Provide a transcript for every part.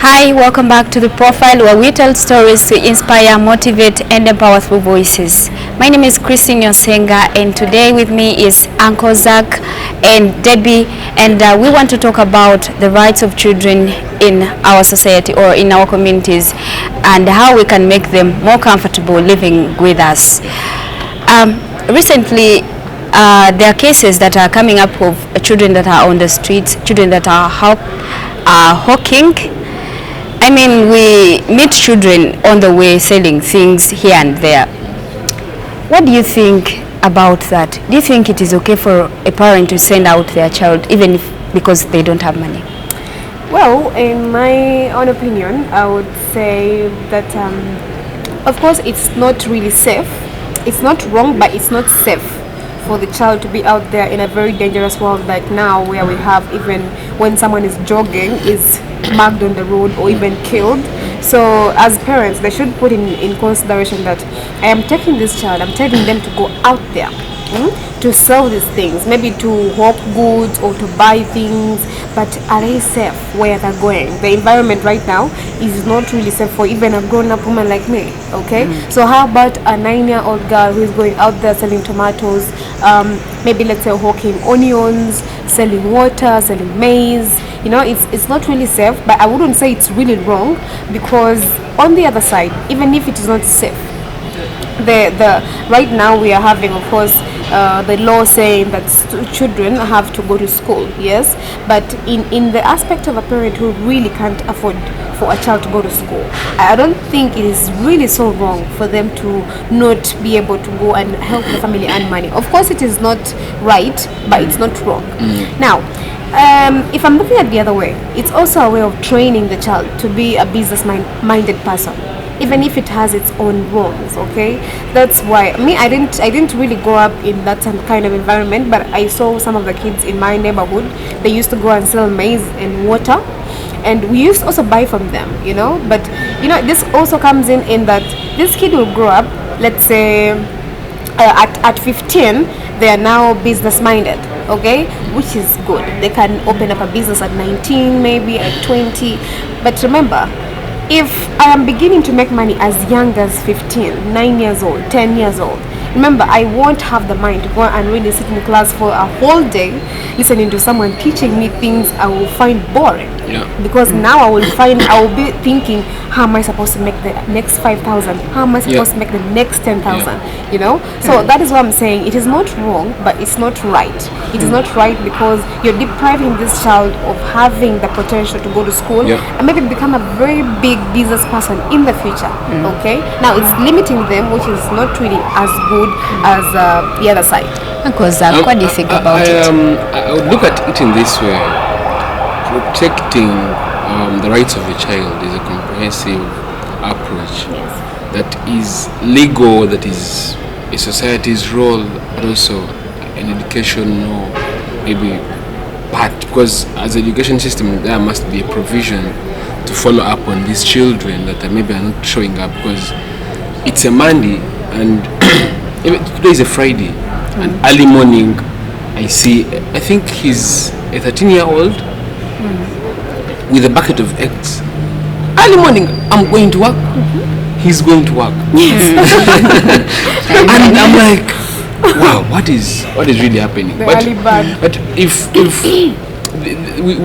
Hi, welcome back to the profile where we tell stories to inspire, motivate, and empower through voices. My name is Christine Yosenga, and today with me is Uncle Zaak and Debbie, and we want to talk about the rights of children in our society or in our communities and how we can make them more comfortable living with us. Recently, there are cases that are coming up of children that are on the streets, children that are hawking. I mean, we meet children on the way selling things here and there. What do you think about that? Do you think it is okay for a parent to send out their child even if because they don't have money? Well, in my own opinion, I would say that, of course, it's not really safe. It's not wrong, but it's not safe for the child to be out there in a very dangerous world like now, where we have even when someone is jogging is mugged on the road or even killed. So as parents, they should put in consideration that I am taking this child, I'm taking them to go out there to sell these things, maybe to hawk goods or to buy things, but are they safe where they're going? The environment right now is not really safe for even a grown-up woman like me, okay? So how about a 9-year-old girl who is going out there selling tomatoes, maybe let's say hawking onions, selling water, selling maize? You know, it's not really safe, but I wouldn't say it's really wrong, because on the other side, even if it is not safe, the right now we are having, of course, the law saying that children have to go to school, yes, but in the aspect of a parent who really can't afford for a child to go to school, I don't think it is really so wrong for them to not be able to go and help the family earn money. Of course, it is not right, but it's not wrong. Now, if I'm looking at the other way, it's also a way of training the child to be a business-minded person, even if it has its own wrongs, okay? That's why I didn't really grow up in that kind of environment, but I saw some of the kids in my neighborhood. They used to go and sell maize and water, and we used to also buy from them, you know. But you know, this also comes in that this kid will grow up, let's say at 15, they are now business minded, okay, which is good. They can open up a business at 19, maybe at 20. But remember, if I am beginning to make money as young as 15, 9 years old, 10 years old, remember, I won't have the mind to go and really sit in class for a whole day listening to someone teaching me things I will find boring. Yeah. Because now I will be thinking, how am I supposed to make the next 5,000? How am I supposed to make the next 10,000? You know? So that is what I'm saying. It is not wrong, but it's not right. It is not right because you're depriving this child of having the potential to go to school and maybe become a very big business person in the future. Okay? Now it's limiting them, which is not really as good as the other side. Uncle Zaak, what do you think about it? I would look at it in this way. Protecting the rights of the child is a comprehensive approach that is legal, that is a society's role, but also an educational maybe part, because as an education system there must be a provision to follow up on these children that maybe are not showing up, because it's a Monday and today is a Friday, and early morning I think he's a 13-year-old with a bucket of eggs. Early morning, I'm going to work. He's going to work. And I'm like, wow, what is really happening? But if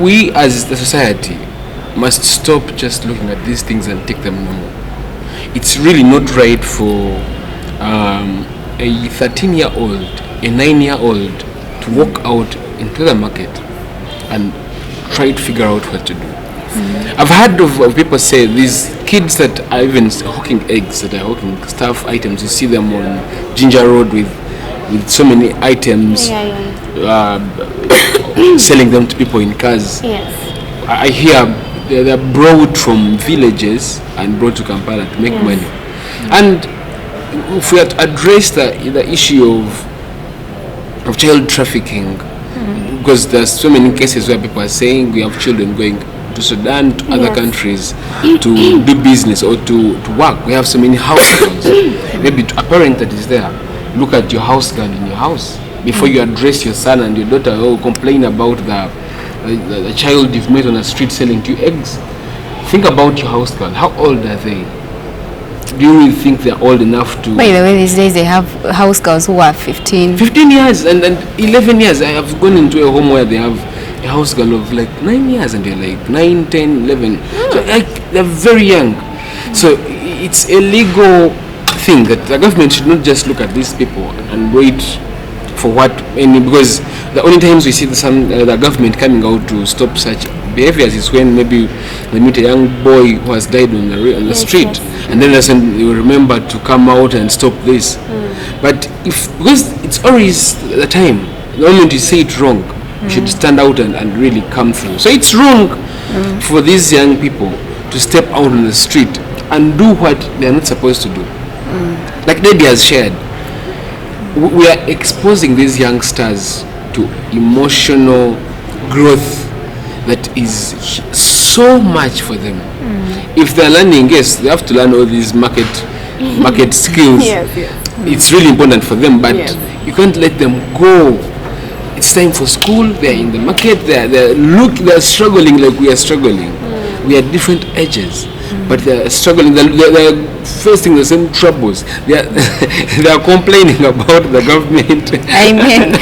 we as the society must stop just looking at these things and take them normal. It's really not right for a 13-year-old, a 9-year-old to walk out into the market and try to figure out what to do. I've heard of people say these kids that are even hawking eggs, that are hawking stuff items, you see them on Ginger Road with so many items, selling them to people in cars. I hear they're brought from villages and brought to Kampala to make money. And if we had to address the issue of child trafficking, because there's so many cases where people are saying we have children going to Sudan, to other countries to do business or to work. We have so many house girls. Maybe a parent that is there, look at your house girl in your house before you address your son and your daughter or complain about the child you've met on the street selling 2 eggs. think about your house girl. How old are they? Do you really think they're old enough to? By the way, these days they have house girls who are 15. 15 years and 11 years. I have gone into a home where they have a house girl of like 9 years and they're like 9, 10, 11. So like they're very young. So it's a legal thing that the government should not just look at these people and wait for what, because the only times we see the government coming out to stop such behaviors is when maybe they meet a young boy who has died on the street, and then they will remember to come out and stop this. But because it's always the time, the moment you say it wrong, you should stand out and really come through. So it's wrong for these young people to step out on the street and do what they are not supposed to do. Like Debbie has shared, we are exposing these youngsters to emotional growth that is so much for them. If they're learning, yes, they have to learn all these market skills. It's really important for them, but you can't let them go. It's time for school. They're in the market. They're struggling like we are struggling. We are different ages, but they're struggling. They're facing the same troubles. They are complaining about the government. I mean,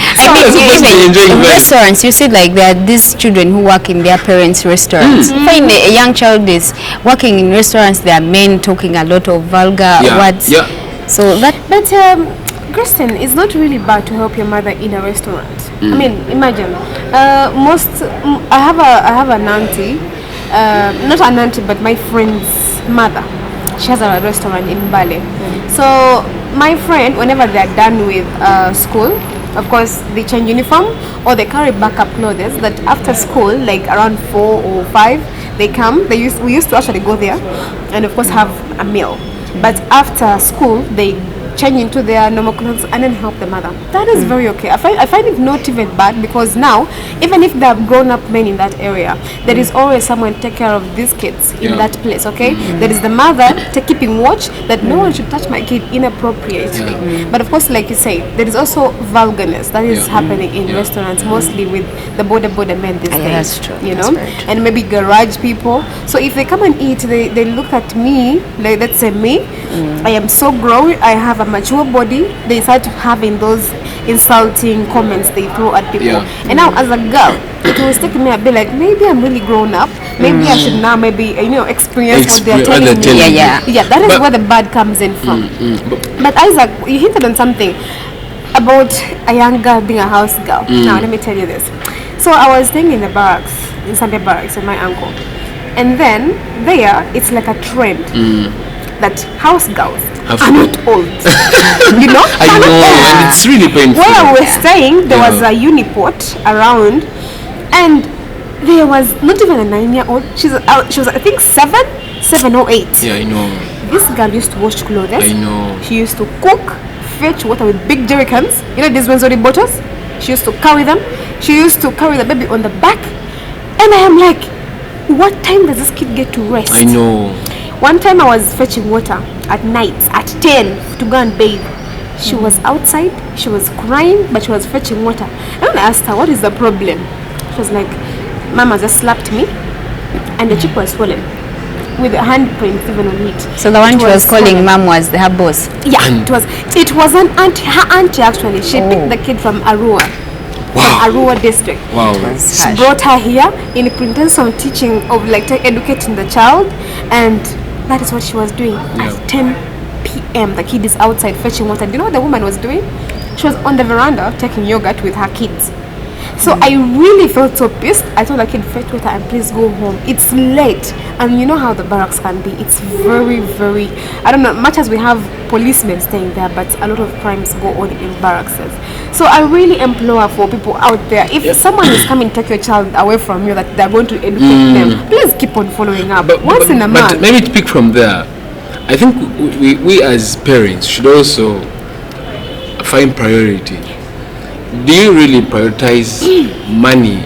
in restaurants, you see, like there are these children who work in their parents' restaurants. Find a young child is working in restaurants. There are men talking a lot of vulgar words. So that, but Kristen, it's not really bad to help your mother in a restaurant. I mean, imagine I have an auntie, not an auntie, but my friend's mother. She has a restaurant in Bali. So my friend, whenever they're done with school, of course they change uniform or they carry backup clothes that after school, like around 4 or 5, they come. We used to actually go there and of course have a meal. But after school, they change into their normal clothes and then help the mother. That is very okay. I find it not even bad, because now, even if they have grown up men in that area, there is always someone take care of these kids in that place, okay? There is the mother keeping watch that no one should touch my kid inappropriately. But of course, like you say, there is also vulgarness that is happening in restaurants, mostly with the border men these days. That's true. You know? And maybe garage people. So if they come and eat, they look at me, like let's say me, I am so grown, I have a mature body, they start having those insulting comments they throw at people. And now as a girl, it will stick to me, I'd be like, maybe I'm really grown up, maybe I should now experience what they're telling me. That is where the bad comes in from. But Isaac, you hinted on something about a young girl being a house girl. Now let me tell you this. So I was staying in the barracks, in Sunday barracks with my uncle, and then there it's like a trend that house girls are not old. You know? I know, and it's really painful. Where we were staying, there was a uniport around, and there was not even a 9-year-old. She was I think 7 or 8. Yeah, I know. This girl used to wash clothes. I know. She used to cook, fetch water with big jerry cans. You know these ones with the bottles? She used to carry them. She used to carry the baby on the back. And I am like, what time does this kid get to rest? I know. One time I was fetching water at night at 10 to go and bathe. She was outside, she was crying, but she was fetching water. And I asked her, what is the problem? She was like, Mama just slapped me and the cheek was swollen with a handprint even on it. So the one she was calling mom was her boss? Yeah, it was an auntie, her auntie actually. She picked the kid from Arua. From Arua district. She brought her here in pretense of teaching, of like educating the child, and that is what she was doing. At 10 p.m. the kid is outside fetching water. Do you know what the woman was doing? She was on the veranda taking yogurt with her kids. So I really felt so pissed. I told the kid, fetch water and please go home. It's late. And you know how the barracks can be. It's very, very, I don't know, much as we have policemen staying there, but a lot of crimes go on in barracks. So I really implore for people out there, if someone is coming to take your child away from you, that they're going to educate them, please keep on following up. Once in a month. But maybe to pick from there, I think we as parents should also find priority. Do you really prioritize money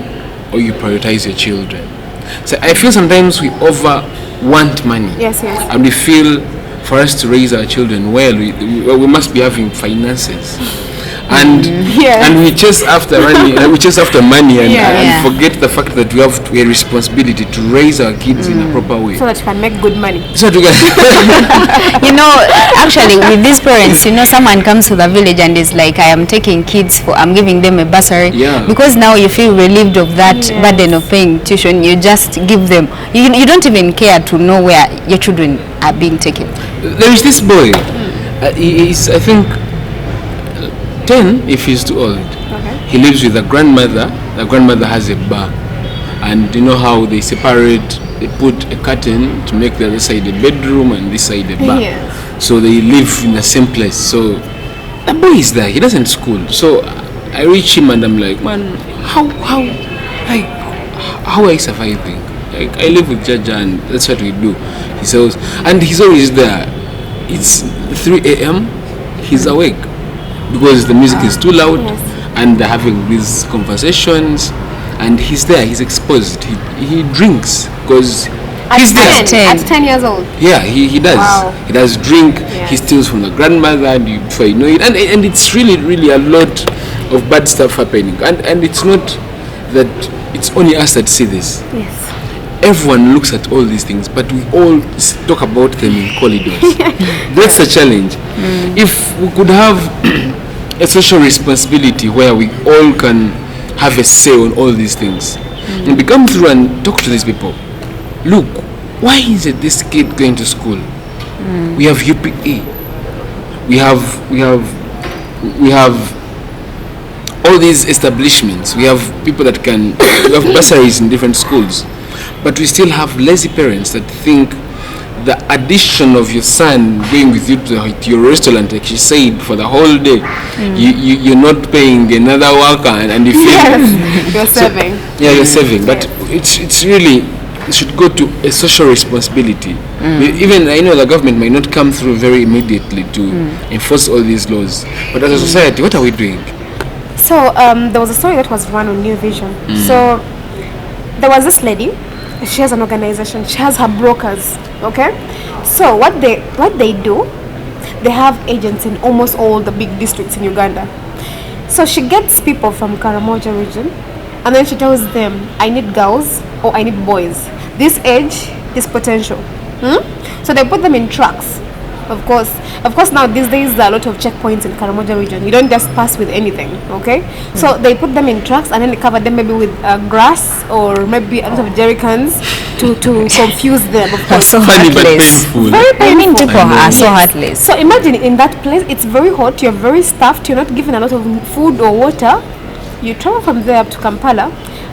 or you prioritize your children? So I feel sometimes we want money. Yes. And we feel for us to raise our children well, we must be having finances. and we chase after money. We chase after money and forget the fact that we have a responsibility to raise our kids in a proper way, so that you can make good money. So that we can Actually, with these parents, someone comes to the village and is like, I am taking kids I'm giving them a bursary. Because now you feel relieved of that burden of paying tuition. You just give them. You don't even care to know where your children are being taken. There is this boy. He's, I think, 10 if he's too old. He lives with a grandmother. The grandmother has a bar, and you know how they separate. They put a curtain to make the other side a bedroom and this side a bar. So they live in the same place. So the boy is there. He doesn't school. So I reach him and I'm like, man, how are you surviving? Like, I live with Jaja and that's what we do. He says, and he's always there. It's 3 a.m. He's awake because the music is too loud and they're having these conversations, and he's there. He's exposed. He drinks because he's there. At 10 years old. Yeah, he does. Wow. He does drink. He steals from the grandmother, and before you know it, and it's really a lot of bad stuff happening. And it's not that it's only us that see this. Yes. Everyone looks at all these things, but we all talk about them in corridors. That's the challenge. If we could have a social responsibility where we all can have a say on all these things, and we come through and talk to these people. Look, why is it this kid going to school? We have UPE. We have all these establishments. We have people that can. We have bursaries in different schools. But we still have lazy parents that think the addition of your son going with you to your restaurant, like she said, for the whole day, you're not paying another worker, and you feel you're saving. You're saving. But it's really, it should go to a social responsibility. Even I know the government might not come through very immediately to enforce all these laws, but as a society, what are we doing? So there was a story that was run on New Vision. So there was this lady. She has an organization. She has her brokers. Okay, so what they do, they have agents in almost all the big districts in Uganda. So she gets people from Karamoja region, and then she tells them, I need girls or I need boys, this age, this potential. So they put them in trucks. Of course now these days there are a lot of checkpoints in Karamoja region. You don't just pass with anything, okay? So they put them in trucks and then they cover them maybe with grass or maybe a lot of jerry cans to confuse them. Of course. So funny but heartless. painful. Very painful. People are so heartless. So imagine in that place, it's very hot, you're very stuffed, you're not given a lot of food or water. You travel from there up to Kampala,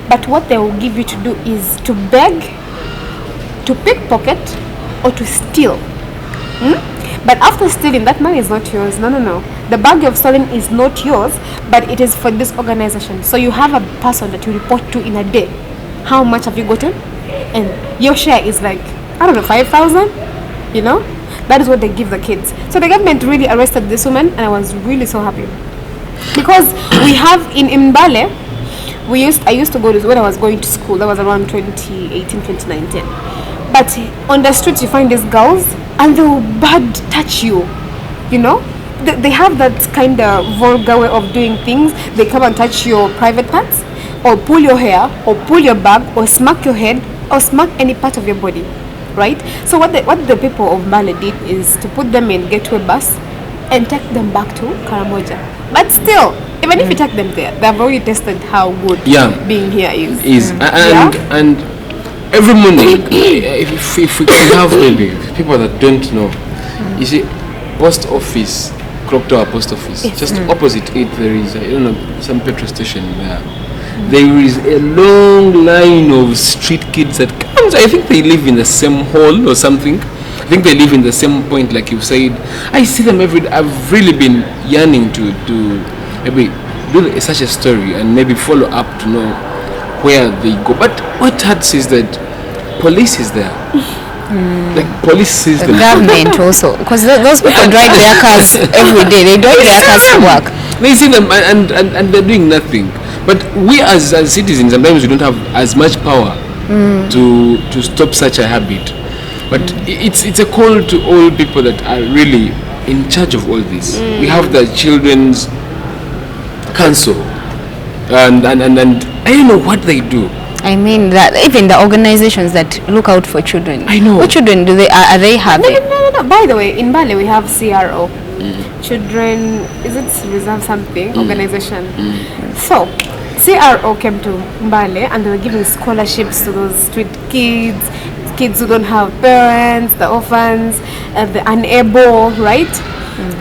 but what they will give you to do is to beg, to pickpocket, or to steal. But after stealing, that money is not yours. No. The bag you have stolen is not yours, but it is for this organization. So you have a person that you report to in a day. How much have you gotten? And your share is like, I don't know, 5,000? You know? That is what they give the kids. So the government really arrested this woman, and I was really so happy. Because we have in Mbale, I used to go to, when I was going to school, that was around 2018, 2019. But on the streets you find these girls and they will bad touch you, you know? They have that kind of vulgar way of doing things. They come and touch your private parts, or pull your hair, or pull your bag, or smack your head, or smack any part of your body, right? So what the people of Mali did is to put them in gateway bus and take them back to Karamoja. But still, even if you take them there, they've already tested how good being here is. And every morning, if we can have maybe people that don't know, you see, post office, Clock Tower post office, just opposite it there is, some petrol station there. There is a long line of street kids that comes. I think they live in the same hall or something. I think they live in the same point, like you said. I see them every day. I've really been yearning to maybe do such a story and maybe follow up to know where they go. But what hurts is that police is there. Like police sees The them. government also, because those people drive their cars every day. They drive their cars to work. They see them and they're doing nothing. But we as citizens, sometimes we don't have as much power to stop such a habit. But it's a call to all people that are really in charge of all this. We have the children's council, and I don't know what they do. I mean that even the organizations that look out for children. I know. What children do they are they having? No. By the way, in Bali we have CRO. Children, is it reserve something organization? So CRO came to Mbale and they were giving scholarships to those street kids who don't have parents, the orphans, the unable, right?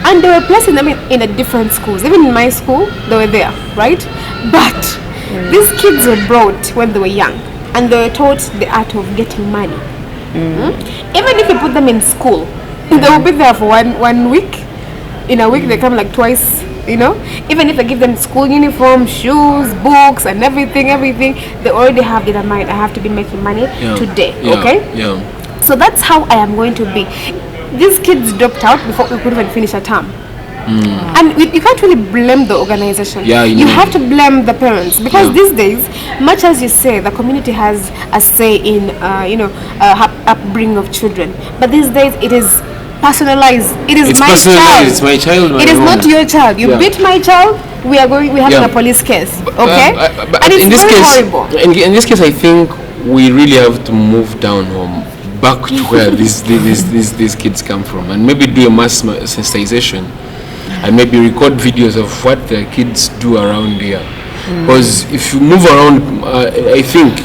And they were placing them in a different schools. Even in my school, they were there, right? But these kids were brought when they were young and they were taught the art of getting money. Even if you put them in school, they will be there for one week. In a week they come like twice, you know. Even if I give them school uniform, shoes, books and everything, they already have in their mind, I have to be making money today, okay? So that's how I am going to be. These kids dropped out before we could even finish a term. And you can't really blame the organization. You have to blame the parents, because these days, much as you say the community has a say in upbringing of children, but these days it is personalized. It's my child. It's my child. It is not your child. You beat my child, we're having a police case. Okay? But and it's in this very case, horrible. In this case, I think we really have to move down home, back to where these kids come from, and maybe do a mass sensitization, and maybe record videos of what the kids do around here. Because if you move around, I think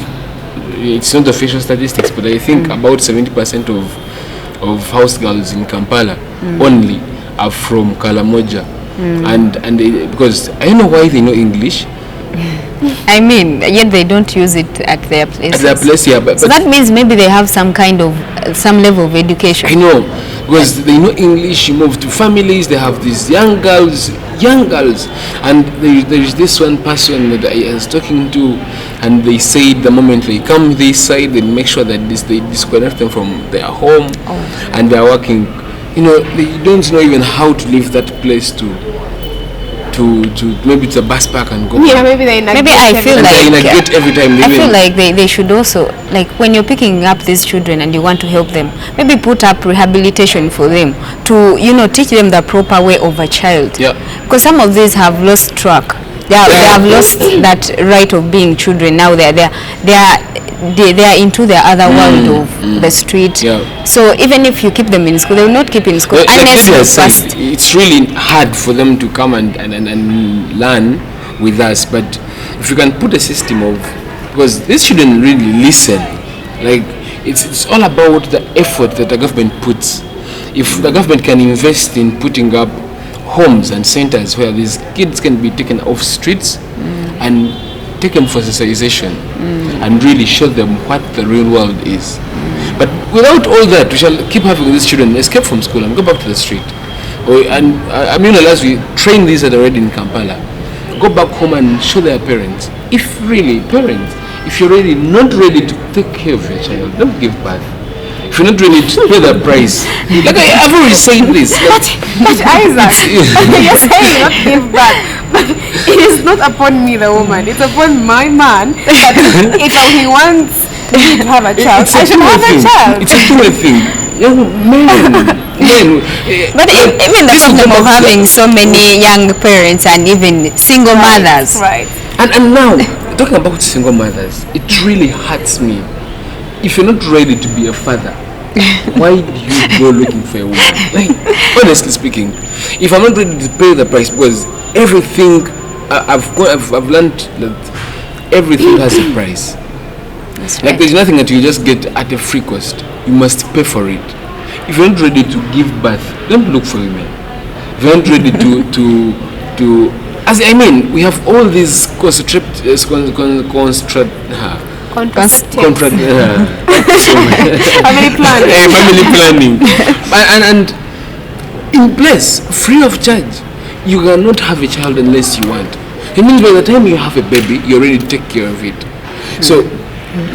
it's not official statistics, but I think about 70% of house girls in Kampala only are from Kalamoja, and because I don't know why they know English. I mean, yet they don't use it at their places. At their place, yeah. But so that means maybe they have some level of education. I know, because they know English. You move to families, they have these young girls, and there is this one person that I was talking to, and they say the moment they come this side, they make sure that they disconnect them from their home, and they are working. You know, they don't know even how to leave that place to maybe to a bus park and go. Yeah, maybe I feel like every time. I feel like they should also, like, when you're picking up these children and you want to help them, maybe put up rehabilitation for them to, teach them the proper way of a child. Yeah. Because some of these have lost track. They have lost that right of being children. Now they are into the other world of the street. Yeah. So even if you keep them in school, they will not keep in school unless you first. It's really hard for them to come and learn with us. But if you can put a system of, because these shouldn't really listen. Like it's all about the effort that the government puts. If the government can invest in putting up homes and centers where these kids can be taken off streets and taken for sensitization and really show them what the real world is. But without all that, we shall keep having these children escape from school and go back to the street. Unless we train these that are already in Kampala, go back home and show their parents. If you're really not ready to take care of your child, don't give birth. If you're not ready to pay the price, like I've already said this. But Isaac, you're saying not give birth, but it is not upon me, the woman. It's upon my man. That if he wants me to have a child, I should have a child. It's a two-way thing. Young men. But even the problem of having so many young parents and even single mothers. Right. And now, talking about single mothers, it really hurts me. If you're not ready to be a father, why do you go looking for a woman? Like, honestly speaking, if I'm not ready to pay the price, because everything I've learned that everything has a price. That's like right. There's nothing that you just get at a free cost. You must pay for it. If you're not ready to give birth, don't look for women. If you're not ready we have all these family planning. And in place, free of charge. You cannot have a child unless you want. It means by the time you have a baby, you're ready to take care of it. So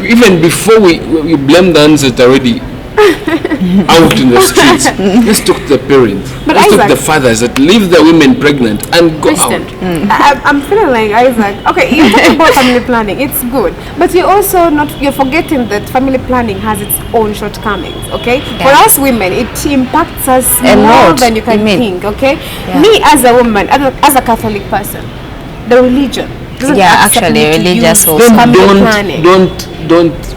even before we blame the ones that are already out in the streets, let's talk to the parents. But let's talk Isaac, to the fathers that leave the women pregnant and go out. I'm feeling like, Isaac, okay, you talk about family planning, it's good, but you're forgetting that family planning has its own shortcomings, okay? Yeah. For us women, it impacts us more than you can think, okay? Yeah. Me as a woman, as a Catholic person, the religion doesn't accept actually, me to religious use also. family planning. Don't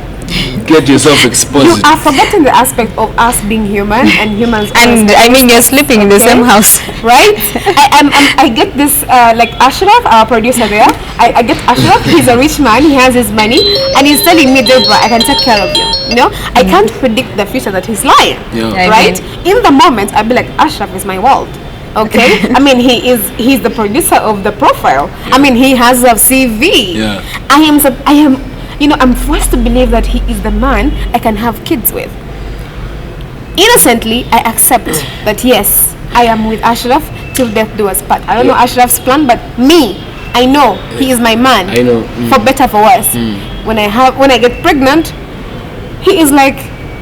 get yourself You exposed. are forgetting the aspect of us being human and humans. And I mean, you're sleeping in the same house. right? I get this like Ashraf, our producer there. I get Ashraf. He's a rich man. He has his money, and he's telling me, Debrah, I can take care of you. You know, I can't predict the future that he's lying. Yeah. Right? In the moment, I'll be like, Ashraf is my world. Okay, I mean he's the producer of the profile. I mean he has a CV. Yeah. I am. You know, I'm forced to believe that he is the man I can have kids with. Innocently, I accept that yes, I am with Ashraf till death do us part. I don't know Ashraf's plan, but me, I know he is my man. I know. For better, for worse. When I get pregnant, he is like,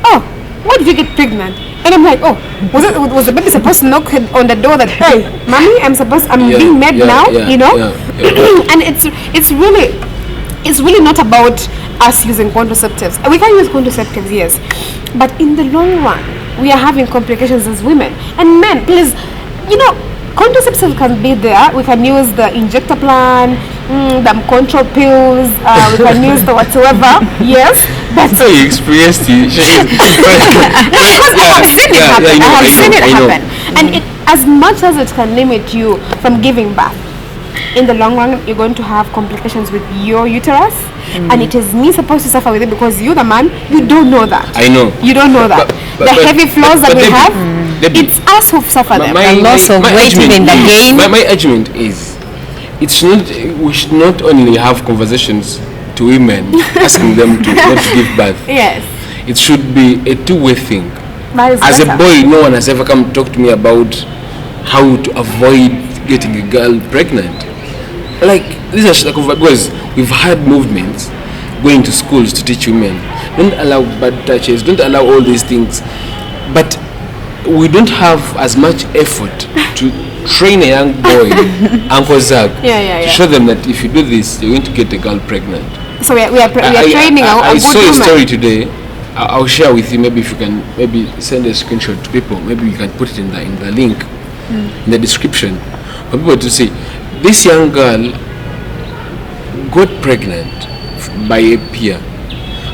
oh, why did you get pregnant? And I'm like, oh, was the baby supposed to knock on the door that, hey, mommy, I'm being made now, you know? And it's really not about us using contraceptives. We can use contraceptives, yes, but in the long run, we are having complications as women. And men, please, you know, contraceptives can be there. We can use the injector plan, the control pills, we can use the whatsoever, yes. But So you experienced it. I have seen it happen. I have seen it happen. And it, as much as it can limit you from giving birth, in the long run, you're going to have complications with your uterus, and it is me supposed to suffer with it because you're the man. You don't know that. I know. You don't know that. The heavy flows that we Debbie, have, Debbie, it's us who suffer them. And loss of weight argument- in the gain. My argument is, it's not. We should not only have conversations to women asking them to not to give birth. Yes. It should be a two-way thing. That is As a better. boy, no one has ever come talk to me about how to avoid getting a girl pregnant. Like these are because we've had movements going to schools to teach women, don't allow bad touches, don't allow all these things, but we don't have as much effort to train a young boy, Uncle Zaak, to show them that if you do this, you're going to get a girl pregnant. So we are training a I good saw a woman. story today. I'll share with you. Maybe if you can, maybe send a screenshot to people. Maybe you can put it in the link in the description for people to see. This young girl got pregnant by a peer,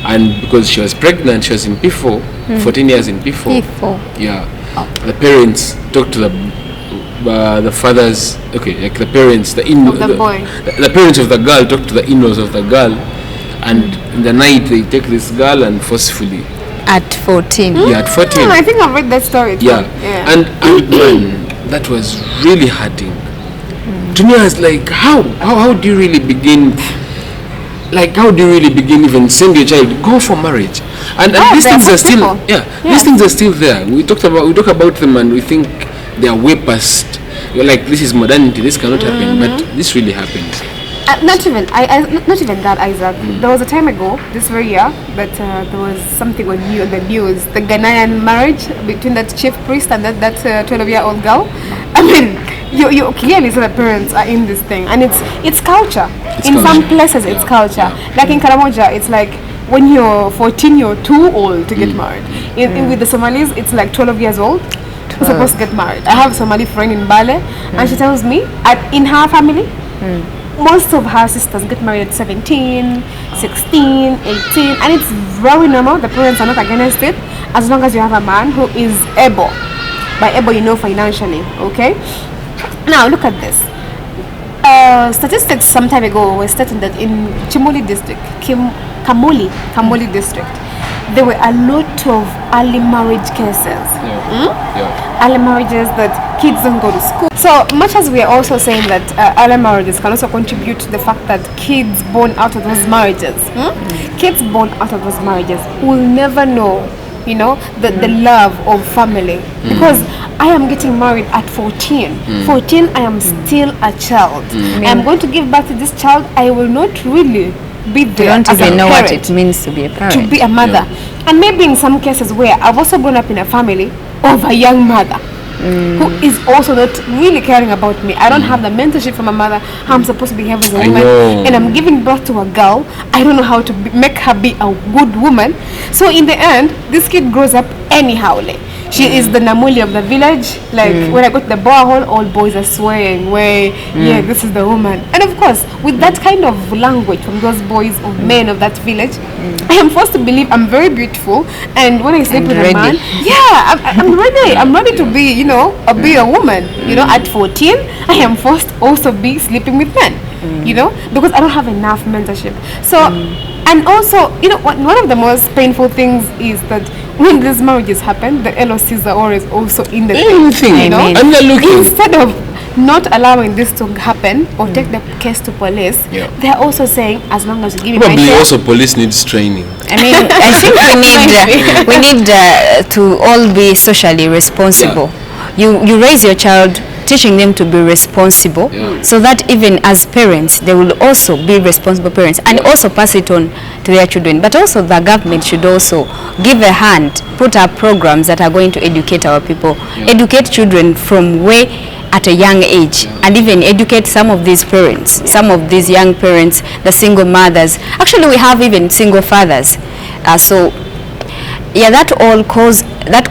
and because she was pregnant, she was in P4, 14 years in P4. Yeah, the parents talked to the fathers. Okay, like the parents, the boy. The parents of the girl talked to the in-laws of the girl, and in the night they take this girl and forcefully. At 14. Yeah, at 14. I think I've read that story too. Yeah, and man, that was really hurting. To me, I was like, how do you really begin? Like, how do you really begin even send your child go for marriage? And these things are still, these things are still there. We talk about them, and we think they are way past. You're like, this is modernity. This cannot happen, but this really happens. Not even that, Isaac. There was a time ago, this very year, that there was something on the news, the Ghanaian marriage between that chief priest and that 12-year-old girl. I mean, you clearly see the parents are in this thing, and it's culture. In some places, it's culture. Like in Karamoja, it's like when you're 14, you're too old to get married. With the Somalis, it's like 12 years old. You're supposed to get married. I have a Somali friend in Bale, and she tells me, in her family, most of her sisters get married at 17, 16, 18, and it's very normal. The parents are not against it, as long as you have a man who is able. By able, you know, financially, okay? Now, look at this. Statistics some time ago were stating that in Chimoli district, Kamoli district, there were a lot of early marriage cases. Early marriages, that kids don't go to school. So much as we are also saying that early marriages can also contribute to the fact that kids born out of those marriages, kids born out of those marriages will never know, you know, the love of family. Because I am getting married at 14. 14, I am still a child. I am going to give birth to this child. I will not really be there. You don't even know what it means to be a parent. To be a mother. And maybe in some cases where I've also grown up in a family of a young mother who is also not really caring about me. I don't have the mentorship from a mother, how I'm supposed to behave as a woman. And I'm giving birth to a girl. I don't know how to make her be a good woman. So in the end, this kid grows up anyhow. She is the Namuli of the village. Like when I go to the borehole, all boys are swearing, where yeah, this is the woman. And of course, with that kind of language from those boys or men of that village, I am forced to believe I'm very beautiful. And when I sleep with a man, yeah, I'm ready. I'm ready to be, you know, be a woman. You know, at 14, I am forced to also be sleeping with men. You know, because I don't have enough mentorship. So, and also, you know, one of the most painful things is that when these marriages happen, the LOCs are always also in the thing. You know, And they're looking. Instead of not allowing this to happen or take the case to police, they're also saying, as long as you give me Probably my also police needs training. I mean, I think we need to all be socially responsible. You raise your child teaching them to be responsible, so that even as parents they will also be responsible parents and also pass it on to their children. But also the government should also give a hand, put up programs that are going to educate our people, educate children from way at a young age, and even educate some of these parents, some of these young parents, the single mothers. Actually, we have even single fathers. So yeah, that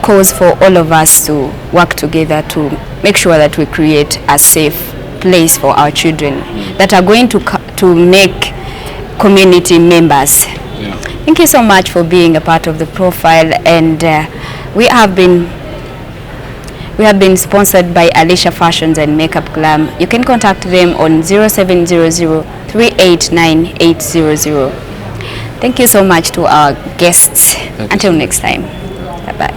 calls for all of us to work together to make sure that we create a safe place for our children that are going to make community members. Thank you so much for being a part of the profile, and we have been sponsored by Alicia Fashions and Makeup Glam. You can contact them on 0700 389 800. Thank you so much to our guests. Until next time. Bye-bye.